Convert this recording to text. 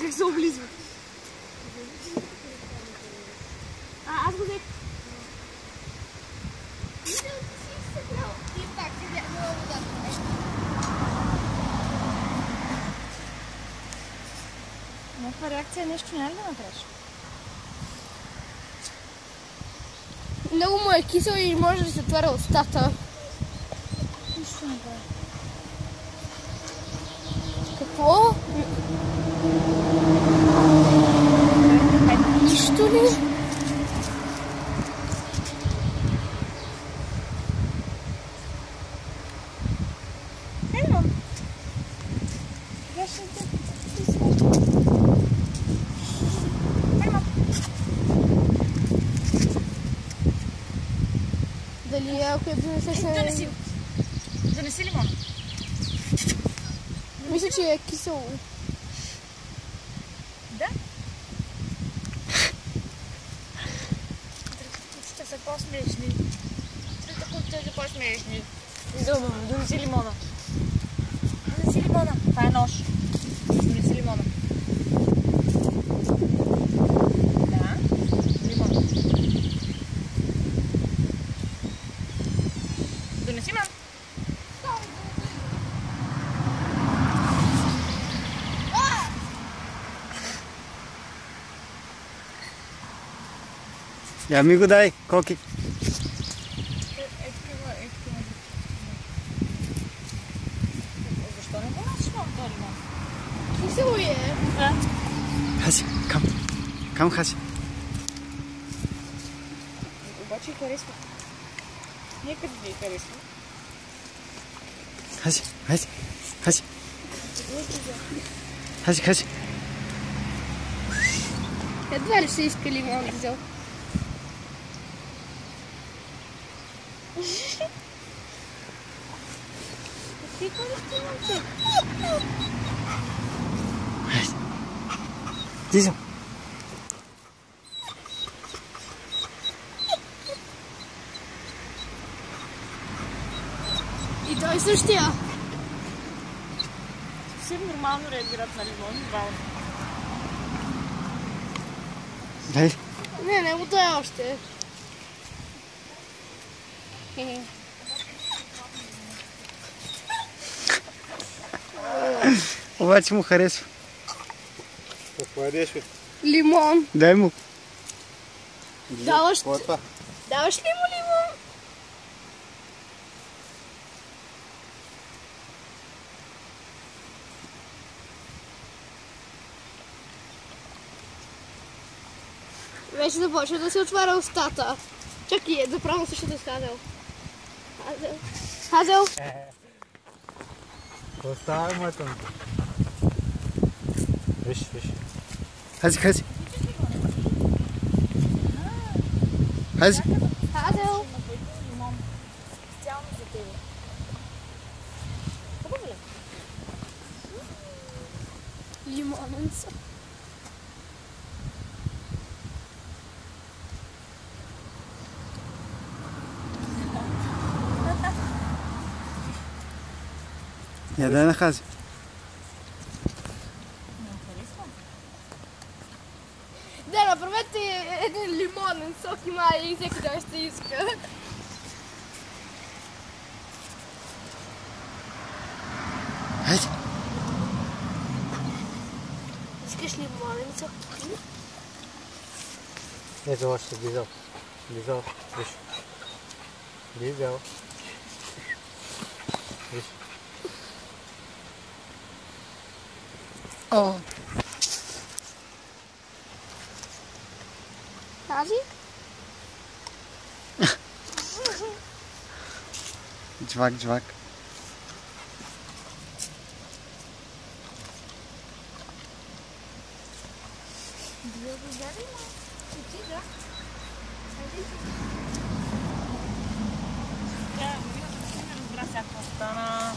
как се облизва. Аз го взех. И пак ти бях много вода. Някаква реакция нещо няма ли да направиш? Много му е кисело и може да се отваря устата. Нищо не прави. Какво? Нищо ли? Ено! Сега ще те чувства. Ено! Дали ако я донесе се... Донеси! Донеси лимон. Мисля, че е кисело. Да? Ще са по-смешни. Ще са по-смешни. Добре, донеси лимона. Донеси лимона. Това е нож. Донеси лимона. Да. Лимон. Донеси, мам. Я ми го дай, Коки. Защо не го носиш, мам, този лимон? Кисело е. Да. Хаси, кам. Кам, Хаси. Обаче харесва. Някъде ви харесва. Хаси, Хаси, Хаси. Хаси, Хаси. Едва ли ще иска лимон да взел. Ти ходиш ти, момче? Хаси. Дизо. И той същия. Съвсем нормално реагират на лимон. Браво. Дай. Не, не му дай още. Обаче му харесва. Какво ядеш, бе? Лимон. Дай му. Даваш Какво е това? Даваш ли му лимон? Вече започва да се отваря устата. Чакай, да правим същото с Хазел. Хазел. Хазел. Какво става, моето? Виж, виж. Хаси, Хаси. Хаси. Хазел. Лимон. Специално за тебе. Хубаво ли? Лимонен сок. Я дай на Хаси. Не харесва. Да, направете един лимонен сок и май и всеки ден ще иска. Хаси. Искаш лимонен сок? Ето още, Дизел. Дизел, виж. Дизел. Виж. О. Тази? Джвак, джвак. Тя не разбра сега какво стана.